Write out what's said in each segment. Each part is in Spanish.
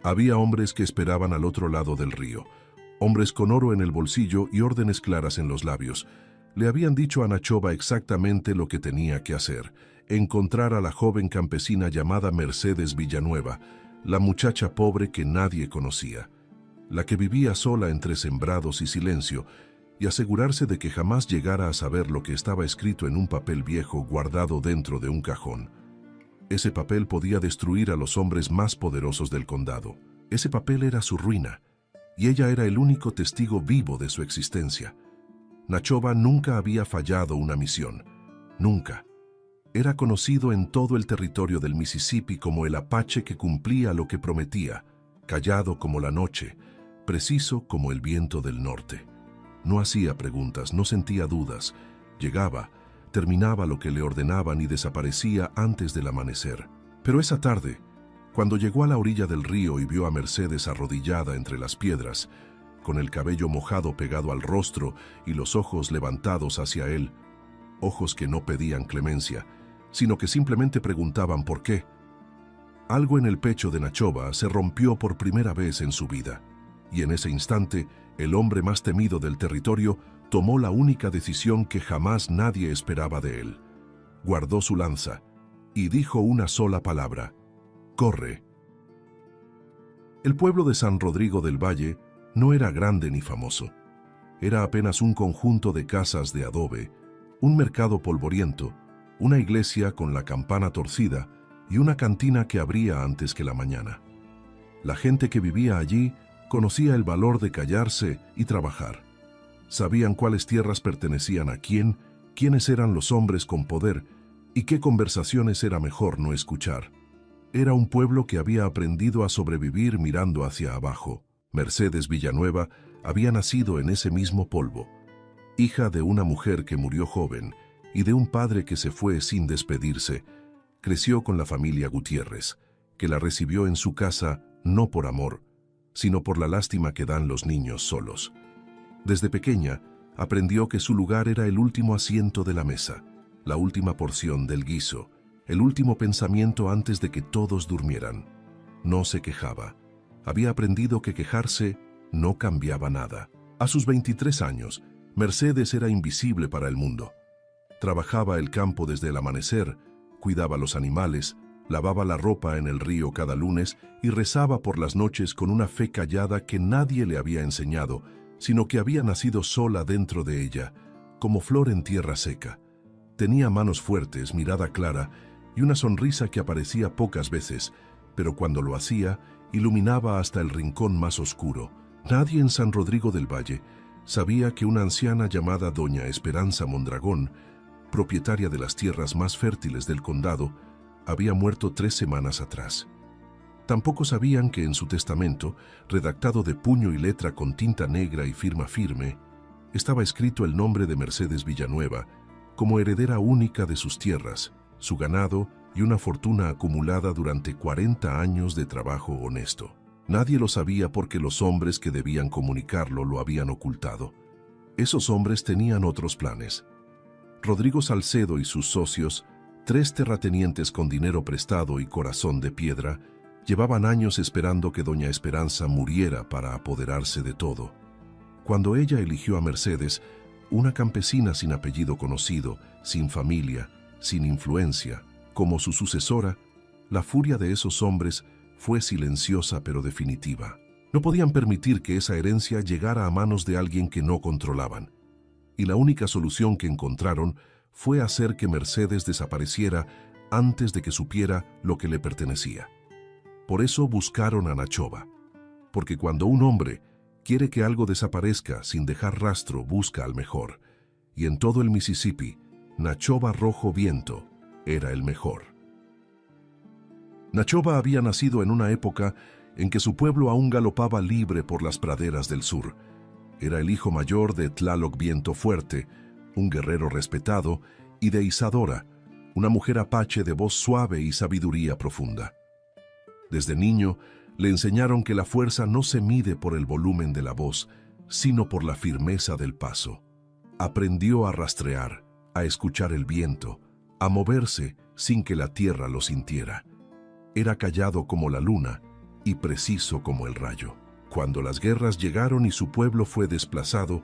Había hombres que esperaban al otro lado del río, hombres con oro en el bolsillo y órdenes claras en los labios. Le habían dicho a Nachoba exactamente lo que tenía que hacer: encontrar a la joven campesina llamada Mercedes Villanueva, la muchacha pobre que nadie conocía, la que vivía sola entre sembrados y silencio, y asegurarse de que jamás llegara a saber lo que estaba escrito en un papel viejo guardado dentro de un cajón. Ese papel podía destruir a los hombres más poderosos del condado. Ese papel era su ruina, y ella era el único testigo vivo de su existencia. Nachoba nunca había fallado una misión, nunca. Era conocido en todo el territorio del Mississippi como el apache que cumplía lo que prometía, callado como la noche, preciso como el viento del norte. No hacía preguntas, no sentía dudas. Llegaba, terminaba lo que le ordenaban y desaparecía antes del amanecer. Pero esa tarde, cuando llegó a la orilla del río y vio a Mercedes arrodillada entre las piedras, con el cabello mojado pegado al rostro y los ojos levantados hacia él, ojos que no pedían clemencia, sino que simplemente preguntaban por qué, algo en el pecho de Nachoba se rompió por primera vez en su vida, y en ese instante, el hombre más temido del territorio tomó la única decisión que jamás nadie esperaba de él. Guardó su lanza y dijo una sola palabra: «Corre». El pueblo de San Rodrigo del Valle no era grande ni famoso. Era apenas un conjunto de casas de adobe, un mercado polvoriento, una iglesia con la campana torcida y una cantina que abría antes que la mañana. La gente que vivía allí conocía el valor de callarse y trabajar. Sabían cuáles tierras pertenecían a quién, quiénes eran los hombres con poder y qué conversaciones era mejor no escuchar. Era un pueblo que había aprendido a sobrevivir mirando hacia abajo. Mercedes Villanueva había nacido en ese mismo polvo, hija de una mujer que murió joven y de un padre que se fue sin despedirse. Creció con la familia Gutiérrez, que la recibió en su casa no por amor, sino por la lástima que dan los niños solos. Desde pequeña, aprendió que su lugar era el último asiento de la mesa, la última porción del guiso, el último pensamiento antes de que todos durmieran. No se quejaba. Había aprendido que quejarse no cambiaba nada. A sus 23 años, Mercedes era invisible para el mundo. Trabajaba el campo desde el amanecer, cuidaba los animales, lavaba la ropa en el río cada lunes y rezaba por las noches con una fe callada que nadie le había enseñado, sino que había nacido sola dentro de ella, como flor en tierra seca. Tenía manos fuertes, mirada clara y una sonrisa que aparecía pocas veces, pero cuando lo hacía, iluminaba hasta el rincón más oscuro. Nadie en San Rodrigo del Valle sabía que una anciana llamada Doña Esperanza Mondragón, propietaria de las tierras más fértiles del condado, había muerto 3 semanas atrás. Tampoco sabían que en su testamento, redactado de puño y letra con tinta negra y firma firme, estaba escrito el nombre de Mercedes Villanueva como heredera única de sus tierras, su ganado y una fortuna acumulada durante 40 años de trabajo honesto. Nadie lo sabía porque los hombres que debían comunicarlo lo habían ocultado. Esos hombres tenían otros planes. Rodrigo Salcedo y sus socios, 3 terratenientes con dinero prestado y corazón de piedra, llevaban años esperando que Doña Esperanza muriera para apoderarse de todo. Cuando ella eligió a Mercedes, una campesina sin apellido conocido, sin familia, sin influencia, como su sucesora, la furia de esos hombres fue silenciosa pero definitiva. No podían permitir que esa herencia llegara a manos de alguien que no controlaban. Y la única solución que encontraron fue hacer que Mercedes desapareciera antes de que supiera lo que le pertenecía. Por eso buscaron a Nachoba, porque cuando un hombre quiere que algo desaparezca sin dejar rastro, busca al mejor. Y en todo el Mississippi, Nachoba Rojo Viento era el mejor. Nachoba había nacido en una época en que su pueblo aún galopaba libre por las praderas del sur. Era el hijo mayor de Tlaloc Viento Fuerte, un guerrero respetado, y de Isadora, una mujer apache de voz suave y sabiduría profunda. Desde niño, le enseñaron que la fuerza no se mide por el volumen de la voz, sino por la firmeza del paso. Aprendió a rastrear, a escuchar el viento, a moverse sin que la tierra lo sintiera. Era callado como la luna y preciso como el rayo. Cuando las guerras llegaron y su pueblo fue desplazado,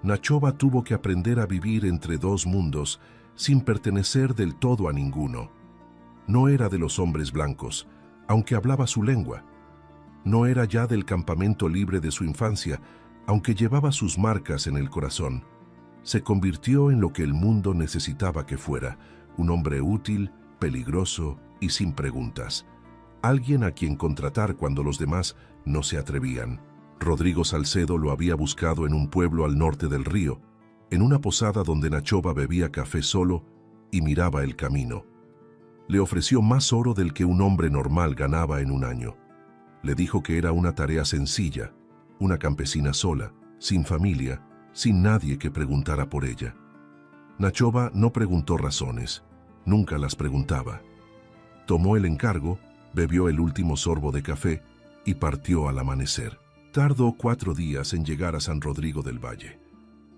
Nachoba tuvo que aprender a vivir entre dos mundos sin pertenecer del todo a ninguno. No era de los hombres blancos, aunque hablaba su lengua. No era ya del campamento libre de su infancia, aunque llevaba sus marcas en el corazón. Se convirtió en lo que el mundo necesitaba que fuera, un hombre útil, peligroso y sin preguntas. Alguien a quien contratar cuando los demás no se atrevían. Rodrigo Salcedo lo había buscado en un pueblo al norte del río, en una posada donde Nachoba bebía café solo y miraba el camino. Le ofreció más oro del que un hombre normal ganaba en un año. Le dijo que era una tarea sencilla, una campesina sola, sin familia, sin nadie que preguntara por ella. Nachoba no preguntó razones, nunca las preguntaba. Tomó el encargo, bebió el último sorbo de café y partió al amanecer. Tardó 4 días en llegar a San Rodrigo del Valle.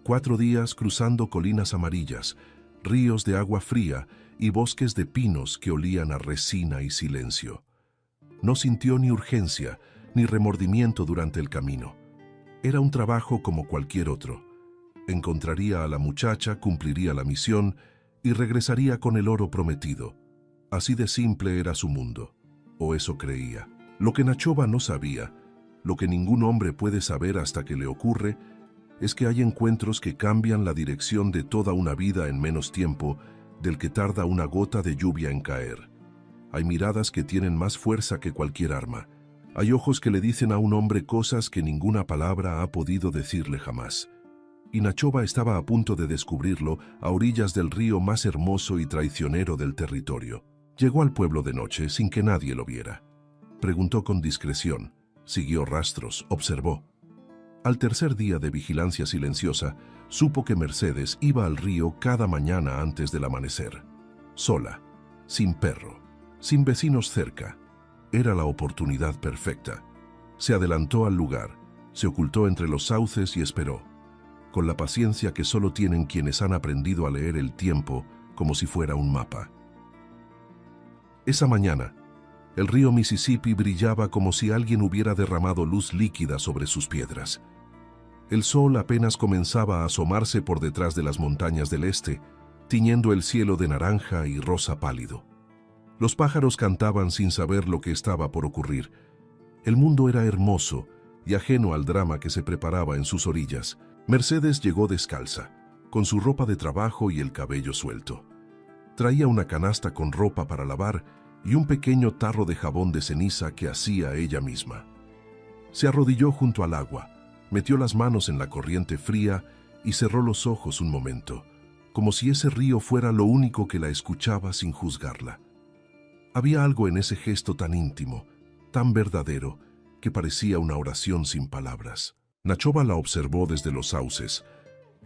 4 días cruzando colinas amarillas, ríos de agua fría y bosques de pinos que olían a resina y silencio. No sintió ni urgencia ni remordimiento durante el camino. Era un trabajo como cualquier otro. Encontraría a la muchacha, cumpliría la misión y regresaría con el oro prometido. Así de simple era su mundo, o eso creía. Lo que Nachoba no sabía, lo que ningún hombre puede saber hasta que le ocurre, es que hay encuentros que cambian la dirección de toda una vida en menos tiempo del que tarda una gota de lluvia en caer. Hay miradas que tienen más fuerza que cualquier arma. Hay ojos que le dicen a un hombre cosas que ninguna palabra ha podido decirle jamás. Y Nachoba estaba a punto de descubrirlo a orillas del río más hermoso y traicionero del territorio. Llegó al pueblo de noche sin que nadie lo viera. Preguntó con discreción, siguió rastros, observó. Al tercer día de vigilancia silenciosa, supo que Mercedes iba al río cada mañana antes del amanecer. Sola, sin perro, sin vecinos cerca. Era la oportunidad perfecta. Se adelantó al lugar, se ocultó entre los sauces y esperó, con la paciencia que solo tienen quienes han aprendido a leer el tiempo como si fuera un mapa. Esa mañana, el río Mississippi brillaba como si alguien hubiera derramado luz líquida sobre sus piedras. El sol apenas comenzaba a asomarse por detrás de las montañas del este, tiñendo el cielo de naranja y rosa pálido. Los pájaros cantaban sin saber lo que estaba por ocurrir. El mundo era hermoso y ajeno al drama que se preparaba en sus orillas. Mercedes llegó descalza, con su ropa de trabajo y el cabello suelto. Traía una canasta con ropa para lavar y un pequeño tarro de jabón de ceniza que hacía ella misma. Se arrodilló junto al agua, metió las manos en la corriente fría y cerró los ojos un momento, como si ese río fuera lo único que la escuchaba sin juzgarla. Había algo en ese gesto tan íntimo, tan verdadero, que parecía una oración sin palabras. Nachoba la observó desde los sauces.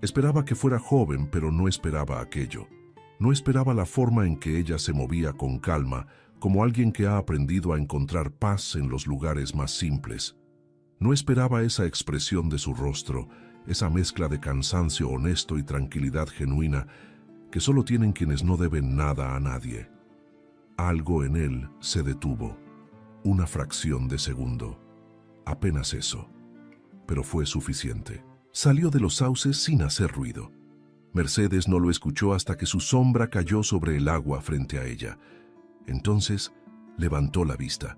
Esperaba que fuera joven, pero no esperaba aquello. No esperaba la forma en que ella se movía con calma, como alguien que ha aprendido a encontrar paz en los lugares más simples. No esperaba esa expresión de su rostro, esa mezcla de cansancio honesto y tranquilidad genuina que solo tienen quienes no deben nada a nadie. Algo en él se detuvo, una fracción de segundo. Apenas eso. Pero fue suficiente. Salió de los sauces sin hacer ruido. Mercedes no lo escuchó hasta que su sombra cayó sobre el agua frente a ella. Entonces levantó la vista.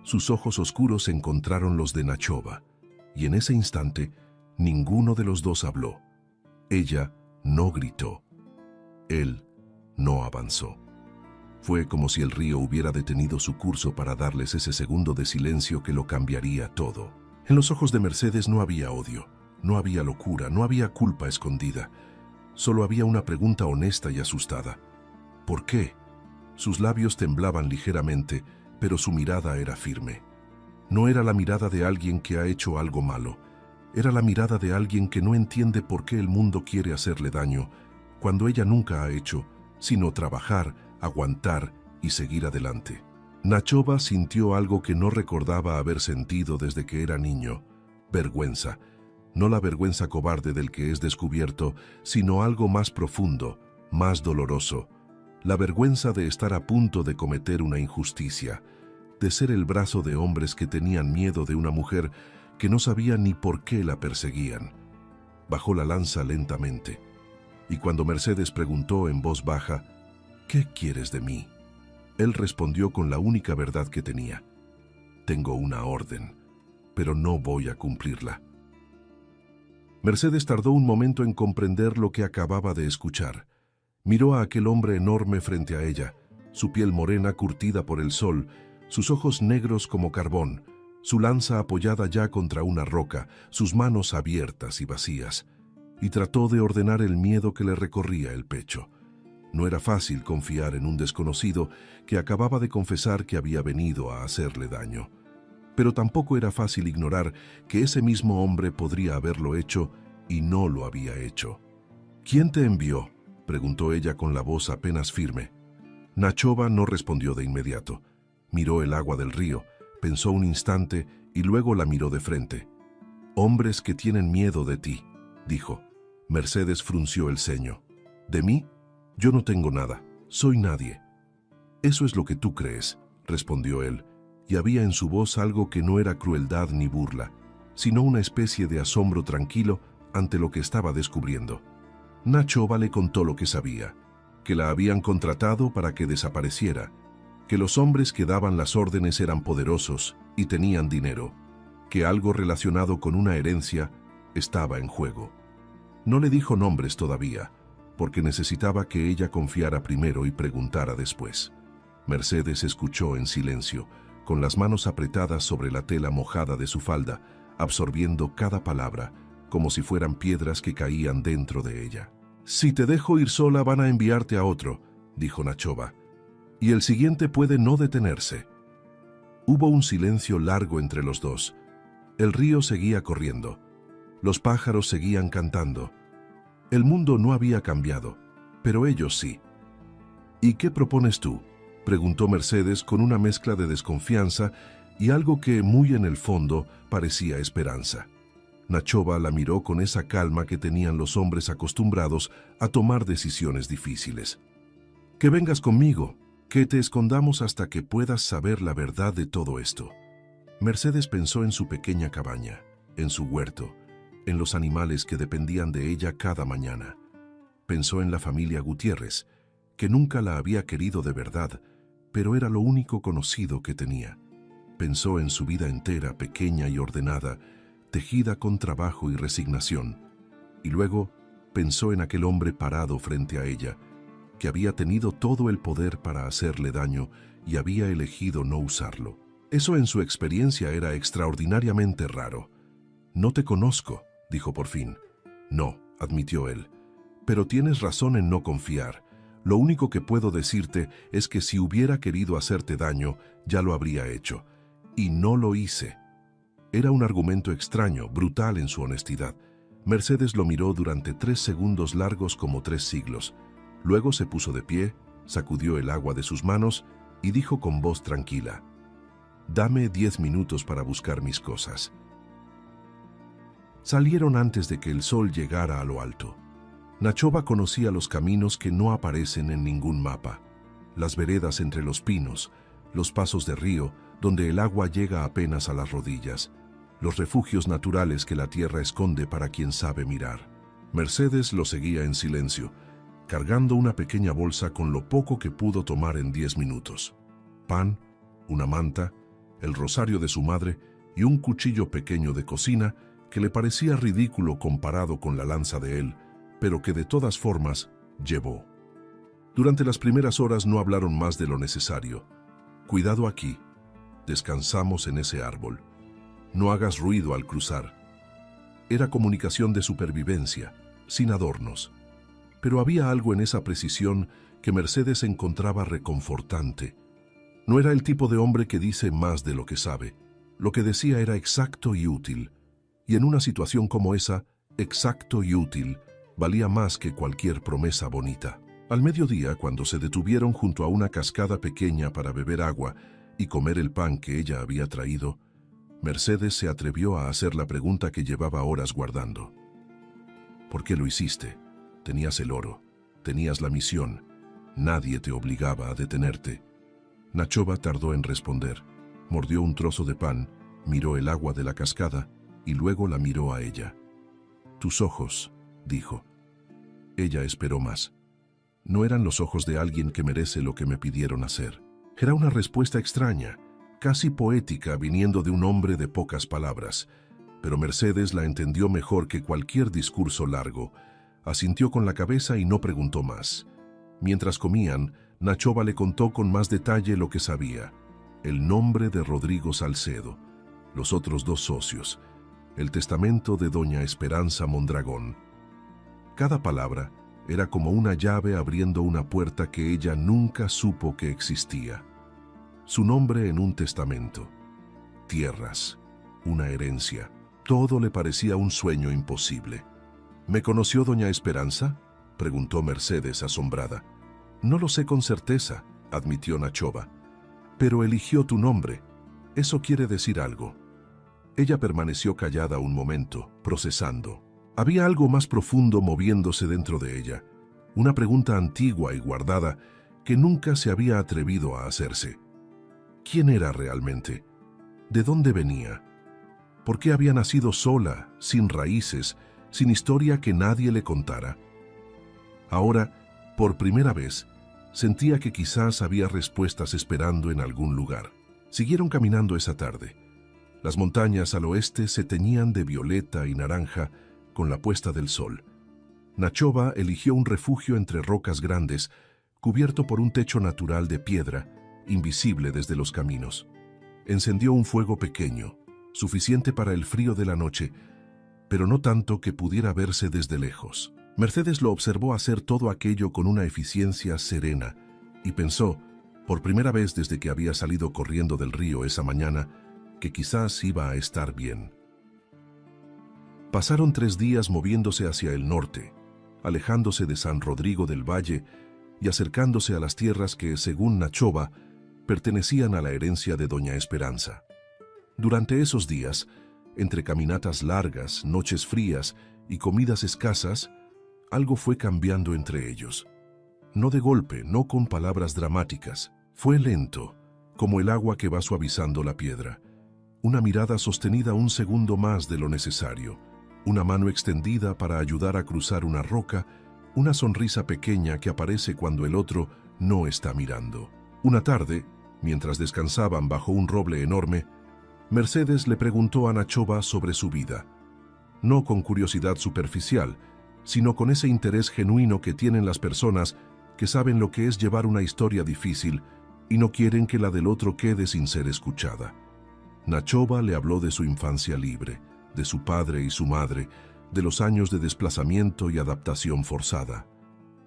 Sus ojos oscuros encontraron los de Nachoba, y en ese instante ninguno de los dos habló. Ella no gritó. Él no avanzó. Fue como si el río hubiera detenido su curso para darles ese segundo de silencio que lo cambiaría todo. En los ojos de Mercedes no había odio, no había locura, no había culpa escondida. Solo había una pregunta honesta y asustada. ¿Por qué? Sus labios temblaban ligeramente, pero su mirada era firme. No era la mirada de alguien que ha hecho algo malo. Era la mirada de alguien que no entiende por qué el mundo quiere hacerle daño, cuando ella nunca ha hecho, sino trabajar, aguantar y seguir adelante. Nachoba sintió algo que no recordaba haber sentido desde que era niño: vergüenza. No la vergüenza cobarde del que es descubierto, sino algo más profundo, más doloroso. La vergüenza de estar a punto de cometer una injusticia, de ser el brazo de hombres que tenían miedo de una mujer que no sabía ni por qué la perseguían. Bajó la lanza lentamente, y cuando Mercedes preguntó en voz baja, «¿Qué quieres de mí?», él respondió con la única verdad que tenía: «Tengo una orden, pero no voy a cumplirla». Mercedes tardó un momento en comprender lo que acababa de escuchar. Miró a aquel hombre enorme frente a ella, su piel morena curtida por el sol, sus ojos negros como carbón, su lanza apoyada ya contra una roca, sus manos abiertas y vacías, y trató de ordenar el miedo que le recorría el pecho. No era fácil confiar en un desconocido que acababa de confesar que había venido a hacerle daño. Pero tampoco era fácil ignorar que ese mismo hombre podría haberlo hecho y no lo había hecho. «¿Quién te envió?», preguntó ella con la voz apenas firme. Nachova no respondió de inmediato. Miró el agua del río, pensó un instante y luego la miró de frente. «Hombres que tienen miedo de ti», dijo. Mercedes frunció el ceño. «¿De mí? Yo no tengo nada, soy nadie». «Eso es lo que tú crees», respondió él, y había en su voz algo que no era crueldad ni burla, sino una especie de asombro tranquilo ante lo que estaba descubriendo. Nachova le contó lo que sabía, que la habían contratado para que desapareciera, que los hombres que daban las órdenes eran poderosos y tenían dinero, que algo relacionado con una herencia estaba en juego. No le dijo nombres todavía, porque necesitaba que ella confiara primero y preguntara después. Mercedes escuchó en silencio, con las manos apretadas sobre la tela mojada de su falda, absorbiendo cada palabra, como si fueran piedras que caían dentro de ella. «Si te dejo ir sola van a enviarte a otro», dijo Nachova, «y el siguiente puede no detenerse». Hubo un silencio largo entre los dos. El río seguía corriendo. Los pájaros seguían cantando. El mundo no había cambiado, pero ellos sí. «¿Y qué propones tú?», preguntó Mercedes con una mezcla de desconfianza y algo que, muy en el fondo, parecía esperanza. Nachova la miró con esa calma que tenían los hombres acostumbrados a tomar decisiones difíciles. «Que vengas conmigo, que te escondamos hasta que puedas saber la verdad de todo esto». Mercedes pensó en su pequeña cabaña, en su huerto, en los animales que dependían de ella cada mañana. Pensó en la familia Gutiérrez, que nunca la había querido de verdad, pero era lo único conocido que tenía. Pensó en su vida entera, pequeña y ordenada, tejida con trabajo y resignación. Y luego pensó en aquel hombre parado frente a ella, que había tenido todo el poder para hacerle daño y había elegido no usarlo. Eso en su experiencia era extraordinariamente raro. «No te conozco», dijo por fin. «No», admitió él, «pero tienes razón en no confiar. Lo único que puedo decirte es que si hubiera querido hacerte daño, ya lo habría hecho. Y no lo hice». Era un argumento extraño, brutal en su honestidad. Mercedes lo miró durante 3 segundos largos como 3 siglos. Luego se puso de pie, sacudió el agua de sus manos y dijo con voz tranquila: «Dame 10 minutos para buscar mis cosas». Salieron antes de que el sol llegara a lo alto. Nachova conocía los caminos que no aparecen en ningún mapa, las veredas entre los pinos, los pasos de río donde el agua llega apenas a las rodillas, los refugios naturales que la tierra esconde para quien sabe mirar. Mercedes lo seguía en silencio, cargando una pequeña bolsa con lo poco que pudo tomar en 10 minutos. Pan, una manta, el rosario de su madre y un cuchillo pequeño de cocina que le parecía ridículo comparado con la lanza de él, pero que de todas formas llevó. Durante las primeras horas no hablaron más de lo necesario. «Cuidado aquí. Descansamos en ese árbol. No hagas ruido al cruzar». Era comunicación de supervivencia, sin adornos. Pero había algo en esa precisión que Mercedes encontraba reconfortante. No era el tipo de hombre que dice más de lo que sabe. Lo que decía era exacto y útil. Y en una situación como esa, exacto y útil, valía más que cualquier promesa bonita. Al mediodía, cuando se detuvieron junto a una cascada pequeña para beber agua y comer el pan que ella había traído, Mercedes se atrevió a hacer la pregunta que llevaba horas guardando. «¿Por qué lo hiciste? Tenías el oro, tenías la misión, nadie te obligaba a detenerte». Nachova tardó en responder. Mordió un trozo de pan, miró el agua de la cascada y luego la miró a ella. «Tus ojos», dijo. Ella esperó más. No eran los ojos de alguien que merece lo que me pidieron hacer. Era una respuesta extraña, casi poética, viniendo de un hombre de pocas palabras. Pero Mercedes la entendió mejor que cualquier discurso largo. Asintió con la cabeza y no preguntó más. Mientras comían, Nachova le contó con más detalle lo que sabía. El nombre de Rodrigo Salcedo, los otros dos socios, el testamento de doña Esperanza Mondragón. Cada palabra era como una llave abriendo una puerta que ella nunca supo que existía. Su nombre en un testamento, tierras, una herencia, todo le parecía un sueño imposible. ¿Me conoció doña Esperanza?, preguntó Mercedes asombrada. No lo sé con certeza, admitió Nachova, pero eligió tu nombre. Eso quiere decir algo. Ella permaneció callada un momento, procesando. Había algo más profundo moviéndose dentro de ella, una pregunta antigua y guardada que nunca se había atrevido a hacerse. ¿Quién era realmente? ¿De dónde venía? ¿Por qué había nacido sola, sin raíces, sin historia que nadie le contara? Ahora, por primera vez, sentía que quizás había respuestas esperando en algún lugar. Siguieron caminando esa tarde. Las montañas al oeste se teñían de violeta y naranja con la puesta del sol. Nachova eligió un refugio entre rocas grandes, cubierto por un techo natural de piedra, invisible desde los caminos. Encendió un fuego pequeño, suficiente para el frío de la noche, pero no tanto que pudiera verse desde lejos. Mercedes lo observó hacer todo aquello con una eficiencia serena y pensó, por primera vez desde que había salido corriendo del río esa mañana, que quizás iba a estar bien. Pasaron 3 días moviéndose hacia el norte, alejándose de San Rodrigo del Valle y acercándose a las tierras que, según Nachova, pertenecían a la herencia de doña Esperanza. Durante esos días, entre caminatas largas, noches frías y comidas escasas, algo fue cambiando entre ellos. No de golpe, no con palabras dramáticas. Fue lento, como el agua que va suavizando la piedra. Una mirada sostenida un segundo más de lo necesario. Una mano extendida para ayudar a cruzar una roca. Una sonrisa pequeña que aparece cuando el otro no está mirando. Una tarde, mientras descansaban bajo un roble enorme, Mercedes le preguntó a Nachova sobre su vida. No con curiosidad superficial, sino con ese interés genuino que tienen las personas que saben lo que es llevar una historia difícil y no quieren que la del otro quede sin ser escuchada. Nachova le habló de su infancia libre, de su padre y su madre, de los años de desplazamiento y adaptación forzada.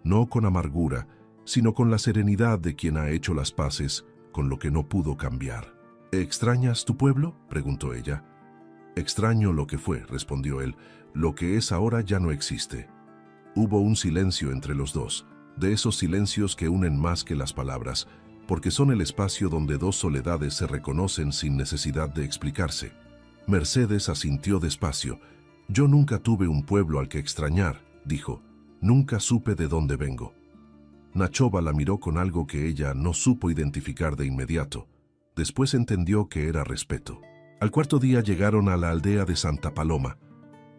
No con amargura, sino con la serenidad de quien ha hecho las paces con lo que no pudo cambiar. ¿Extrañas tu pueblo?, preguntó ella. Extraño lo que fue, respondió él. Lo que es ahora ya no existe. Hubo un silencio entre los dos, de esos silencios que unen más que las palabras, porque son el espacio donde dos soledades se reconocen sin necesidad de explicarse. Mercedes asintió despacio. Yo nunca tuve un pueblo al que extrañar, dijo. Nunca supe de dónde vengo. Nachova la miró con algo que ella no supo identificar de inmediato. Después entendió que era respeto. Al cuarto día llegaron a la aldea de Santa Paloma,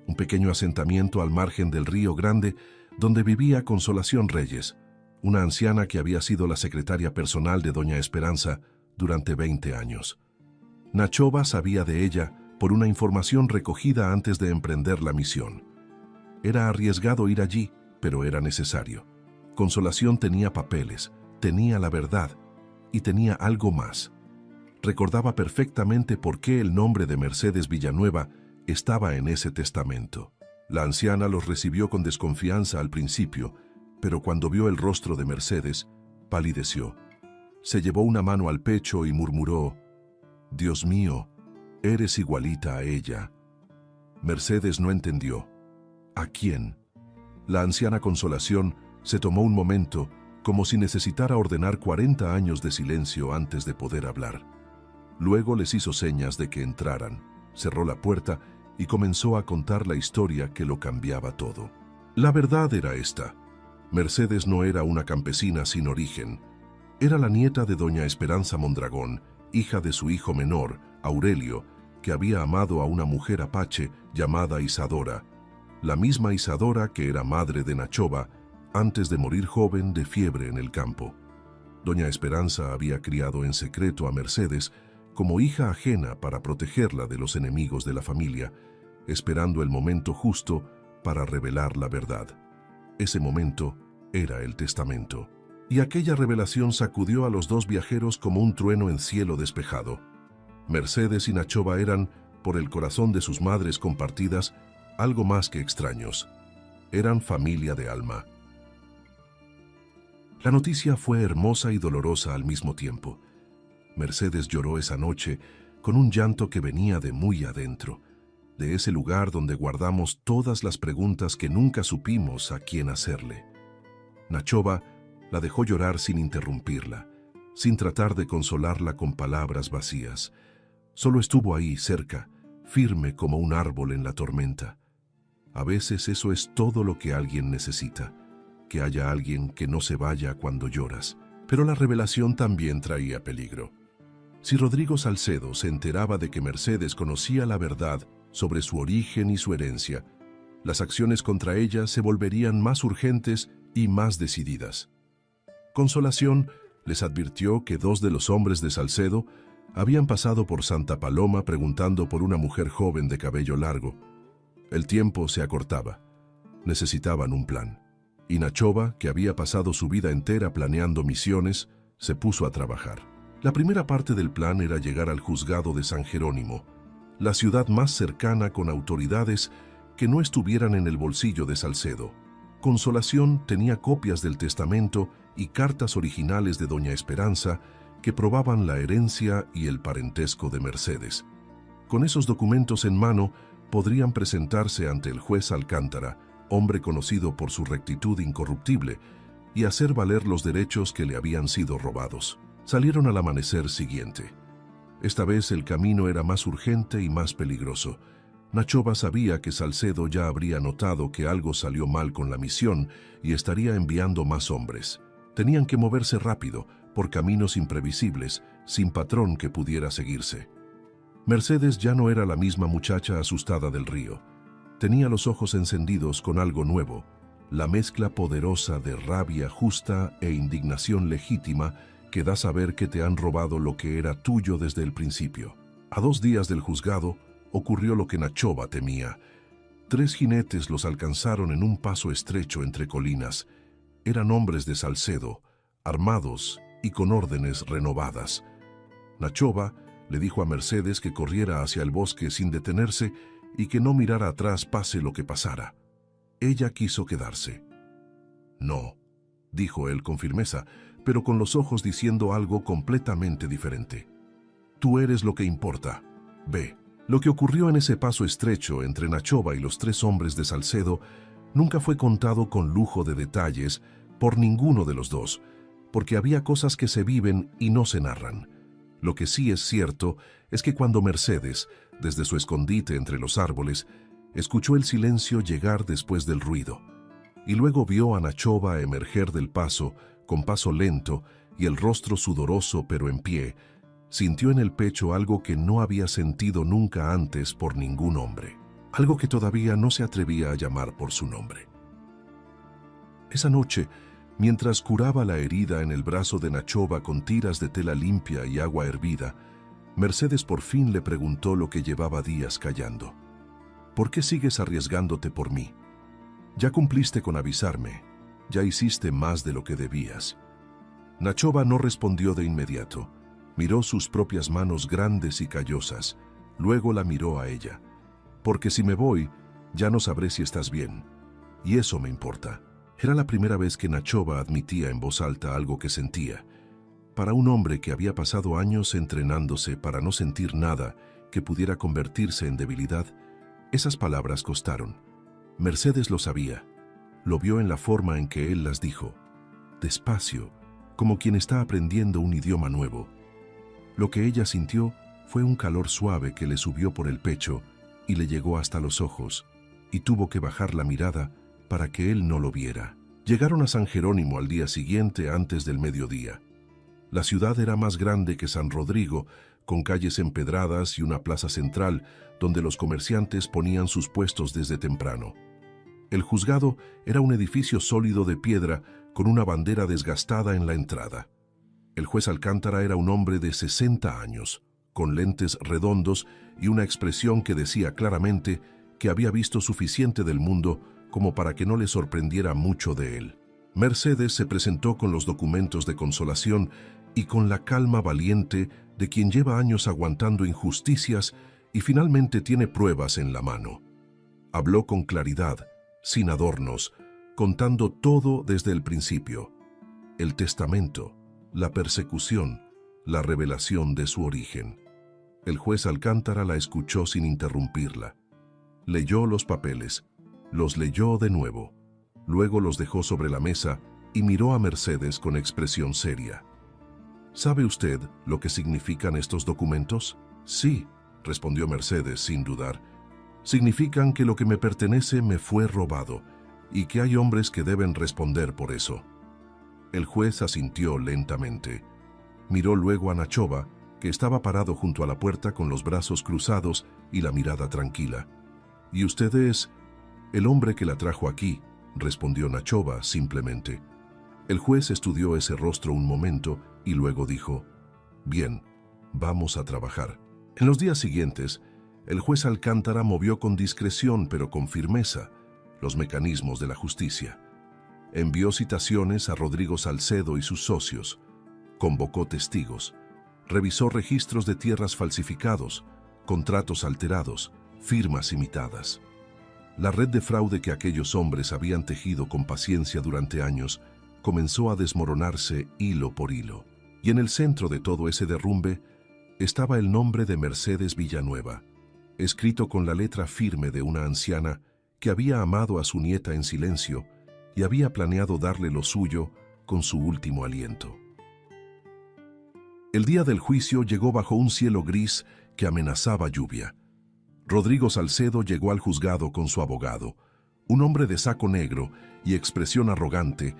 un pequeño asentamiento al margen del Río Grande donde vivía Consolación Reyes, una anciana que había sido la secretaria personal de doña Esperanza durante 20 años. Nachova sabía de ella por una información recogida antes de emprender la misión. Era arriesgado ir allí, pero era necesario. Consolación tenía papeles, tenía la verdad y tenía algo más. Recordaba perfectamente por qué el nombre de Mercedes Villanueva estaba en ese testamento. La anciana los recibió con desconfianza al principio, pero cuando vio el rostro de Mercedes, palideció. Se llevó una mano al pecho y murmuró, «Dios mío, eres igualita a ella». Mercedes no entendió. ¿A quién? La anciana Consolación se tomó un momento, como si necesitara ordenar 40 años de silencio antes de poder hablar. Luego les hizo señas de que entraran, cerró la puerta y comenzó a contar la historia que lo cambiaba todo. La verdad era esta. Mercedes no era una campesina sin origen. Era la nieta de doña Esperanza Mondragón, hija de su hijo menor, Aurelio, que había amado a una mujer apache llamada Isadora, la misma Isadora que era madre de Nachoba antes de morir joven de fiebre en el campo. Doña Esperanza había criado en secreto a Mercedes como hija ajena para protegerla de los enemigos de la familia, esperando el momento justo para revelar la verdad. Ese momento era el testamento. Y aquella revelación sacudió a los dos viajeros como un trueno en cielo despejado. Mercedes y Nachoba eran, por el corazón de sus madres compartidas, algo más que extraños. Eran familia de alma. La noticia fue hermosa y dolorosa al mismo tiempo. Mercedes lloró esa noche con un llanto que venía de muy adentro, de ese lugar donde guardamos todas las preguntas que nunca supimos a quién hacerle. Nachoba la dejó llorar sin interrumpirla, sin tratar de consolarla con palabras vacías. Solo estuvo ahí, cerca, firme como un árbol en la tormenta. A veces eso es todo lo que alguien necesita, que haya alguien que no se vaya cuando lloras. Pero la revelación también traía peligro. Si Rodrigo Salcedo se enteraba de que Mercedes conocía la verdad sobre su origen y su herencia, las acciones contra ella se volverían más urgentes y más decididas. Consolación les advirtió que 2 de los hombres de Salcedo habían pasado por Santa Paloma preguntando por una mujer joven de cabello largo. El tiempo se acortaba. Necesitaban un plan. Y Nachoba, que había pasado su vida entera planeando misiones, se puso a trabajar. La primera parte del plan era llegar al juzgado de San Jerónimo, la ciudad más cercana con autoridades que no estuvieran en el bolsillo de Salcedo. Consolación tenía copias del testamento y cartas originales de Doña Esperanza que probaban la herencia y el parentesco de Mercedes. Con esos documentos en mano, podrían presentarse ante el juez Alcántara, hombre conocido por su rectitud incorruptible, y hacer valer los derechos que le habían sido robados. Salieron al amanecer siguiente. Esta vez el camino era más urgente y más peligroso. Nachoba sabía que Salcedo ya habría notado que algo salió mal con la misión y estaría enviando más hombres. Tenían que moverse rápido, por caminos imprevisibles, sin patrón que pudiera seguirse. Mercedes ya no era la misma muchacha asustada del río. Tenía los ojos encendidos con algo nuevo, la mezcla poderosa de rabia justa e indignación legítima que da saber que te han robado lo que era tuyo desde el principio. A 2 días del juzgado, ocurrió lo que Nachoba temía. 3 jinetes los alcanzaron en un paso estrecho entre colinas. Eran hombres de Salcedo, armados y con órdenes renovadas. Nachoba le dijo a Mercedes que corriera hacia el bosque sin detenerse y que no mirara atrás pase lo que pasara. Ella quiso quedarse. No, dijo él con firmeza, pero con los ojos diciendo algo completamente diferente. Tú eres lo que importa. Ve. Lo que ocurrió en ese paso estrecho entre Nachoba y los 3 hombres de Salcedo nunca fue contado con lujo de detalles por ninguno de los dos, porque había cosas que se viven y no se narran. Lo que sí es cierto es que cuando Mercedes, desde su escondite entre los árboles, escuchó el silencio llegar después del ruido, y luego vio a Nachoba emerger del paso, con paso lento y el rostro sudoroso pero en pie, sintió en el pecho algo que no había sentido nunca antes por ningún hombre, algo que todavía no se atrevía a llamar por su nombre. Esa noche, mientras curaba la herida en el brazo de Nachoba con tiras de tela limpia y agua hervida, Mercedes por fin le preguntó lo que llevaba días callando. ¿Por qué sigues arriesgándote por mí? Ya cumpliste con avisarme, ya hiciste más de lo que debías. Nachoba no respondió de inmediato. Miró sus propias manos grandes y callosas, luego la miró a ella. Porque si me voy, ya no sabré si estás bien. Y eso me importa. Era la primera vez que Nachoba admitía en voz alta algo que sentía. Para un hombre que había pasado años entrenándose para no sentir nada que pudiera convertirse en debilidad, esas palabras costaron. Mercedes lo sabía. Lo vio en la forma en que él las dijo. Despacio, como quien está aprendiendo un idioma nuevo. Lo que ella sintió fue un calor suave que le subió por el pecho y le llegó hasta los ojos, y tuvo que bajar la mirada para que él no lo viera. Llegaron a San Jerónimo al día siguiente antes del mediodía. La ciudad era más grande que San Rodrigo, con calles empedradas y una plaza central donde los comerciantes ponían sus puestos desde temprano. El juzgado era un edificio sólido de piedra con una bandera desgastada en la entrada. El juez Alcántara era un hombre de 60 años, con lentes redondos y una expresión que decía claramente que había visto suficiente del mundo como para que no le sorprendiera mucho de él. Mercedes se presentó con los documentos de consolación y con la calma valiente de quien lleva años aguantando injusticias y finalmente tiene pruebas en la mano. Habló con claridad, sin adornos, contando todo desde el principio: el testamento, la persecución, la revelación de su origen. El juez Alcántara la escuchó sin interrumpirla. Leyó los papeles, los leyó de nuevo, luego los dejó sobre la mesa y miró a Mercedes con expresión seria. ¿Sabe usted lo que significan estos documentos? Sí, respondió Mercedes sin dudar. Significan que lo que me pertenece me fue robado y que hay hombres que deben responder por eso. El juez asintió lentamente. Miró luego a Nachova, que estaba parado junto a la puerta con los brazos cruzados y la mirada tranquila. «¿Y usted es el hombre que la trajo aquí?», respondió Nachova simplemente. El juez estudió ese rostro un momento y luego dijo: «Bien, vamos a trabajar». En los días siguientes, el juez Alcántara movió con discreción pero con firmeza los mecanismos de la justicia. Envió citaciones a Rodrigo Salcedo y sus socios, convocó testigos, revisó registros de tierras falsificados, contratos alterados, firmas imitadas. La red de fraude que aquellos hombres habían tejido con paciencia durante años comenzó a desmoronarse hilo por hilo. Y en el centro de todo ese derrumbe estaba el nombre de Mercedes Villanueva, escrito con la letra firme de una anciana que había amado a su nieta en silencio y había planeado darle lo suyo con su último aliento. El día del juicio llegó bajo un cielo gris que amenazaba lluvia. Rodrigo Salcedo llegó al juzgado con su abogado, un hombre de saco negro y expresión arrogante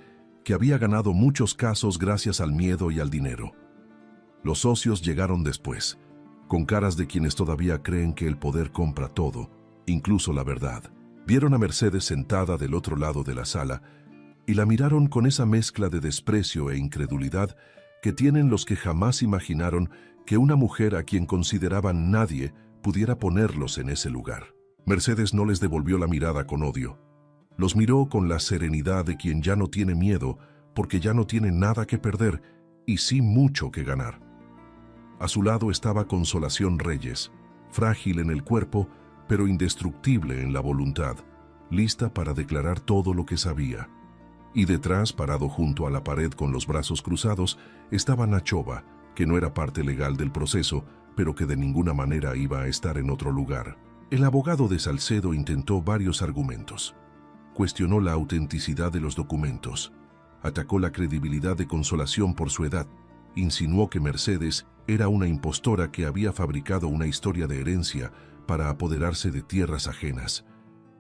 que había ganado muchos casos gracias al miedo y al dinero. Los socios llegaron después, con caras de quienes todavía creen que el poder compra todo, incluso la verdad. Vieron a Mercedes sentada del otro lado de la sala y la miraron con esa mezcla de desprecio e incredulidad que tienen los que jamás imaginaron que una mujer a quien consideraban nadie pudiera ponerlos en ese lugar. Mercedes no les devolvió la mirada con odio. Los miró con la serenidad de quien ya no tiene miedo porque ya no tiene nada que perder y sí mucho que ganar. A su lado estaba Consolación Reyes, frágil en el cuerpo, pero indestructible en la voluntad, lista para declarar todo lo que sabía. Y detrás, parado junto a la pared con los brazos cruzados, estaba Nachova, que no era parte legal del proceso, pero que de ninguna manera iba a estar en otro lugar. El abogado de Salcedo intentó varios argumentos. Cuestionó la autenticidad de los documentos, atacó la credibilidad de Consolación por su edad, insinuó que Mercedes era una impostora que había fabricado una historia de herencia para apoderarse de tierras ajenas.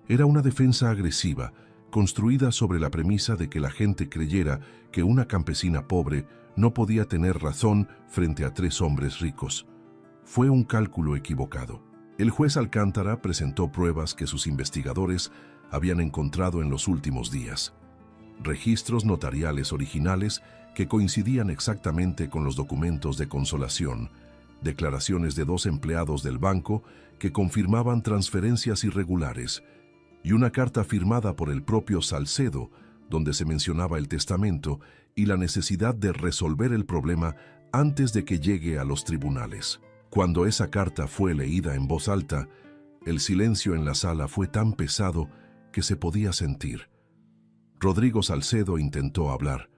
Era una defensa agresiva, construida sobre la premisa de que la gente creyera que una campesina pobre no podía tener razón frente a 3 hombres ricos. Fue un cálculo equivocado. El juez Alcántara presentó pruebas que sus investigadores habían encontrado en los últimos días. Registros notariales originales que coincidían exactamente con los documentos de Consolación, declaraciones de 2 empleados del banco que confirmaban transferencias irregulares, y una carta firmada por el propio Salcedo, donde se mencionaba el testamento y la necesidad de resolver el problema antes de que llegue a los tribunales. Cuando esa carta fue leída en voz alta, el silencio en la sala fue tan pesado que se podía sentir. Rodrigo Salcedo intentó hablar.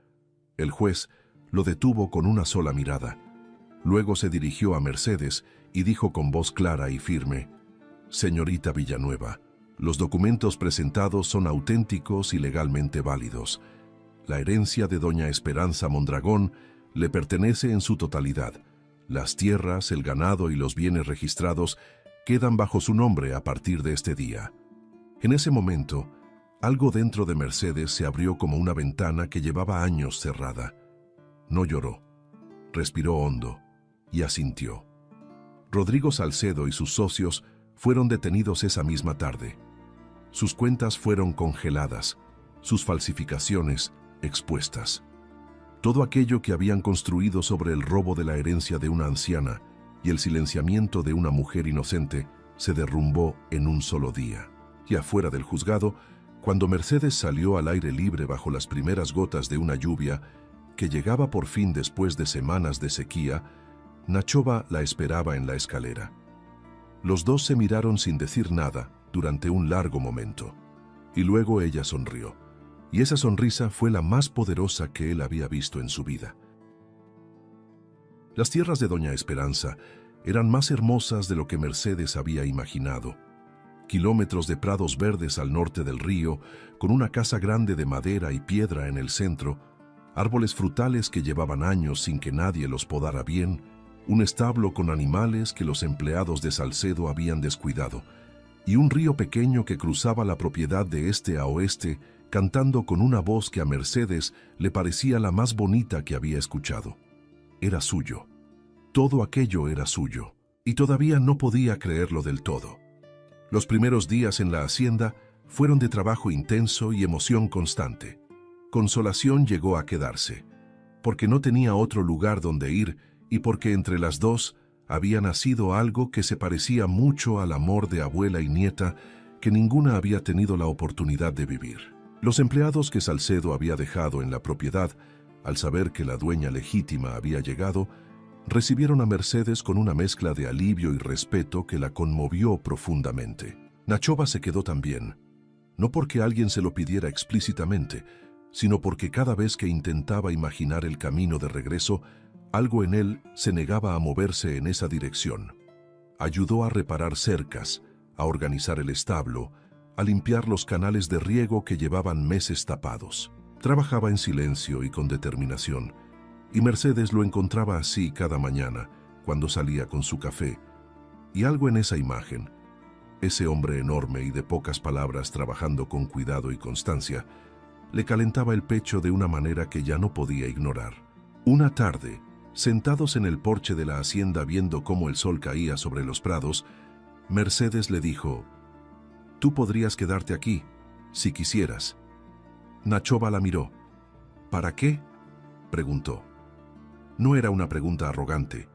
El juez lo detuvo con una sola mirada. Luego se dirigió a Mercedes y dijo con voz clara y firme: «Señorita Villanueva, los documentos presentados son auténticos y legalmente válidos. La herencia de doña Esperanza Mondragón le pertenece en su totalidad. Las tierras, el ganado y los bienes registrados quedan bajo su nombre a partir de este día». En ese momento, algo dentro de Mercedes se abrió como una ventana que llevaba años cerrada. No lloró, respiró hondo y asintió. Rodrigo Salcedo y sus socios fueron detenidos esa misma tarde. Sus cuentas fueron congeladas, sus falsificaciones expuestas. Todo aquello que habían construido sobre el robo de la herencia de una anciana y el silenciamiento de una mujer inocente se derrumbó en un solo día. Y afuera del juzgado, cuando Mercedes salió al aire libre bajo las primeras gotas de una lluvia que llegaba por fin después de semanas de sequía, Nachova la esperaba en la escalera. Los dos se miraron sin decir nada durante un largo momento, y luego ella sonrió, y esa sonrisa fue la más poderosa que él había visto en su vida. Las tierras de Doña Esperanza eran más hermosas de lo que Mercedes había imaginado. Kilómetros de prados verdes al norte del río, con una casa grande de madera y piedra en el centro, árboles frutales que llevaban años sin que nadie los podara bien, un establo con animales que los empleados de Salcedo habían descuidado, y un río pequeño que cruzaba la propiedad de este a oeste, cantando con una voz que a Mercedes le parecía la más bonita que había escuchado. Era suyo. Todo aquello era suyo, y todavía no podía creerlo del todo. Los primeros días en la hacienda fueron de trabajo intenso y emoción constante. Consolación llegó a quedarse, porque no tenía otro lugar donde ir y porque entre las dos había nacido algo que se parecía mucho al amor de abuela y nieta que ninguna había tenido la oportunidad de vivir. Los empleados que Salcedo había dejado en la propiedad, al saber que la dueña legítima había llegado, recibieron a Mercedes con una mezcla de alivio y respeto que la conmovió profundamente. Nachova se quedó también, no porque alguien se lo pidiera explícitamente, sino porque cada vez que intentaba imaginar el camino de regreso, algo en él se negaba a moverse en esa dirección. Ayudó a reparar cercas, a organizar el establo, a limpiar los canales de riego que llevaban meses tapados. Trabajaba en silencio y con determinación, y Mercedes lo encontraba así cada mañana, cuando salía con su café. Y algo en esa imagen, ese hombre enorme y de pocas palabras trabajando con cuidado y constancia, le calentaba el pecho de una manera que ya no podía ignorar. Una tarde, sentados en el porche de la hacienda viendo cómo el sol caía sobre los prados, Mercedes le dijo: «Tú podrías quedarte aquí, si quisieras». Nachova la miró. «¿Para qué?», preguntó. No era una pregunta arrogante,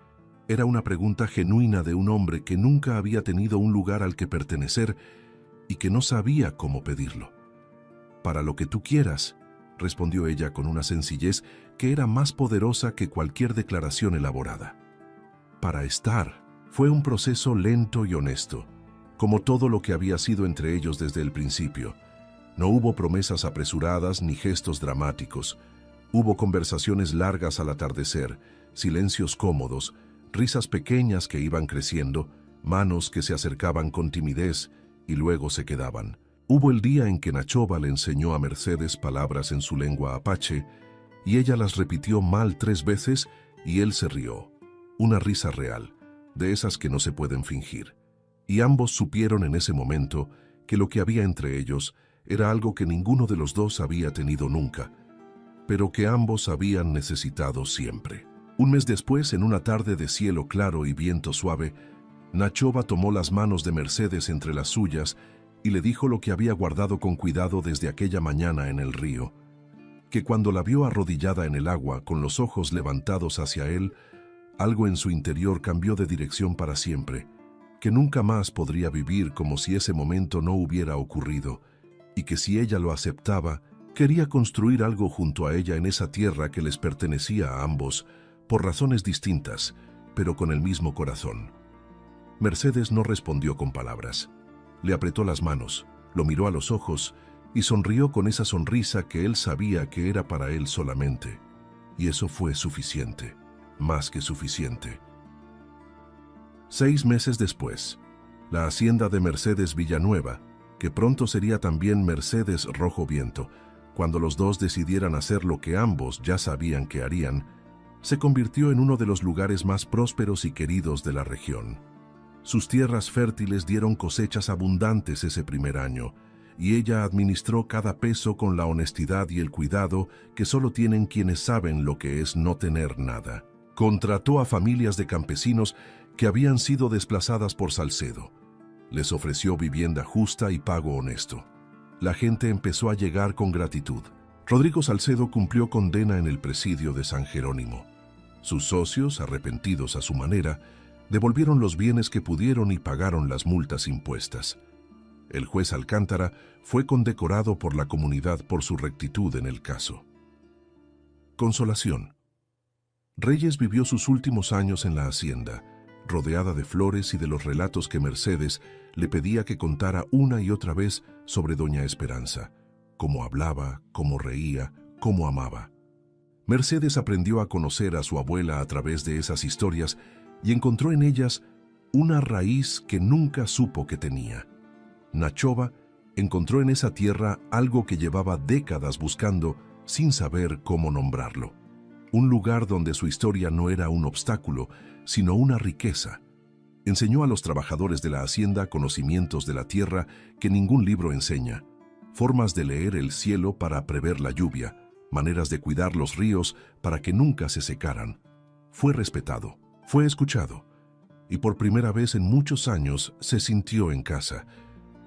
era una pregunta genuina de un hombre que nunca había tenido un lugar al que pertenecer y que no sabía cómo pedirlo. «Para lo que tú quieras», respondió ella con una sencillez que era más poderosa que cualquier declaración elaborada. Para estar, fue un proceso lento y honesto, como todo lo que había sido entre ellos desde el principio. No hubo promesas apresuradas ni gestos dramáticos. Hubo conversaciones largas al atardecer, silencios cómodos, risas pequeñas que iban creciendo, manos que se acercaban con timidez y luego se quedaban. Hubo el día en que Nachova le enseñó a Mercedes palabras en su lengua apache y ella las repitió mal 3 veces y él se rió. Una risa real, de esas que no se pueden fingir. Y ambos supieron en ese momento que lo que había entre ellos era algo que ninguno de los dos había tenido nunca, pero que ambos habían necesitado siempre. Un mes después, en una tarde de cielo claro y viento suave, Nachova tomó las manos de Mercedes entre las suyas y le dijo lo que había guardado con cuidado desde aquella mañana en el río, que cuando la vio arrodillada en el agua con los ojos levantados hacia él, algo en su interior cambió de dirección para siempre, que nunca más podría vivir como si ese momento no hubiera ocurrido, y que si ella lo aceptaba, quería construir algo junto a ella en esa tierra que les pertenecía a ambos, por razones distintas, pero con el mismo corazón. Mercedes no respondió con palabras. Le apretó las manos, lo miró a los ojos y sonrió con esa sonrisa que él sabía que era para él solamente. Y eso fue suficiente, más que suficiente. 6 meses después, la hacienda de Mercedes Villanueva, que pronto sería también Mercedes Rojo Viento, cuando los dos decidieran hacer lo que ambos ya sabían que harían, se convirtió en uno de los lugares más prósperos y queridos de la región. Sus tierras fértiles dieron cosechas abundantes ese primer año, y ella administró cada peso con la honestidad y el cuidado que solo tienen quienes saben lo que es no tener nada. Contrató a familias de campesinos que habían sido desplazadas por Salcedo. Les ofreció vivienda justa y pago honesto. La gente empezó a llegar con gratitud. Rodrigo Salcedo cumplió condena en el presidio de San Jerónimo. Sus socios, arrepentidos a su manera, devolvieron los bienes que pudieron y pagaron las multas impuestas. El juez Alcántara fue condecorado por la comunidad por su rectitud en el caso. Consolación. Reyes vivió sus últimos años en la hacienda, rodeada de flores y de los relatos que Mercedes le pedía que contara una y otra vez sobre Doña Esperanza, cómo hablaba, cómo reía, cómo amaba. Mercedes aprendió a conocer a su abuela a través de esas historias y encontró en ellas una raíz que nunca supo que tenía. Nachoba encontró en esa tierra algo que llevaba décadas buscando sin saber cómo nombrarlo. Un lugar donde su historia no era un obstáculo, sino una riqueza. Enseñó a los trabajadores de la hacienda conocimientos de la tierra que ningún libro enseña, formas de leer el cielo para prever la lluvia, maneras de cuidar los ríos para que nunca se secaran. Fue respetado, fue escuchado, y por primera vez en muchos años se sintió en casa.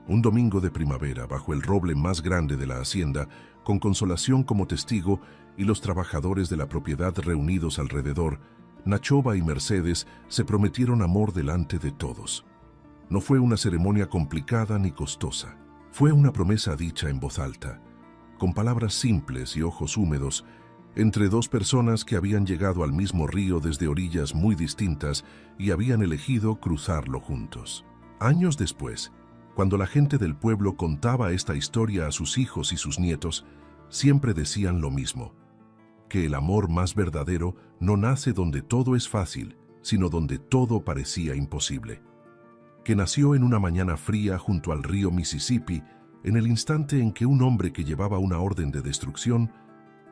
Un domingo de primavera, bajo el roble más grande de la hacienda, con Consolación como testigo y los trabajadores de la propiedad reunidos alrededor, Nachoba y Mercedes se prometieron amor delante de todos. No fue una ceremonia complicada ni costosa. Fue una promesa dicha en voz alta, con palabras simples y ojos húmedos, entre dos personas que habían llegado al mismo río desde orillas muy distintas y habían elegido cruzarlo juntos. Años después, cuando la gente del pueblo contaba esta historia a sus hijos y sus nietos, siempre decían lo mismo, que el amor más verdadero no nace donde todo es fácil, sino donde todo parecía imposible. Que nació en una mañana fría junto al río Mississippi, en el instante en que un hombre que llevaba una orden de destrucción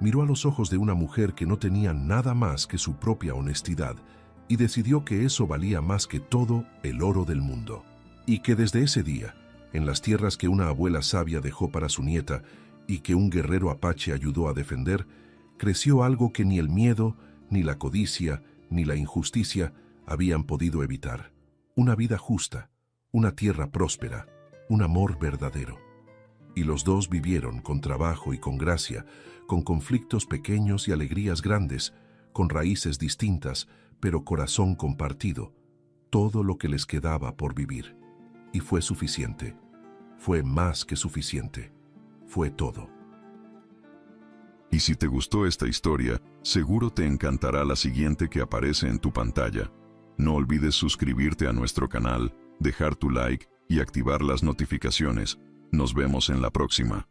miró a los ojos de una mujer que no tenía nada más que su propia honestidad y decidió que eso valía más que todo el oro del mundo. Y que desde ese día, en las tierras que una abuela sabia dejó para su nieta y que un guerrero apache ayudó a defender, creció algo que ni el miedo, ni la codicia, ni la injusticia habían podido evitar. Una vida justa, una tierra próspera, un amor verdadero. Y los dos vivieron con trabajo y con gracia, con conflictos pequeños y alegrías grandes, con raíces distintas, pero corazón compartido, todo lo que les quedaba por vivir. Y fue suficiente, fue más que suficiente, fue todo. Y si te gustó esta historia, seguro te encantará la siguiente que aparece en tu pantalla. No olvides suscribirte a nuestro canal, dejar tu like y activar las notificaciones. Nos vemos en la próxima.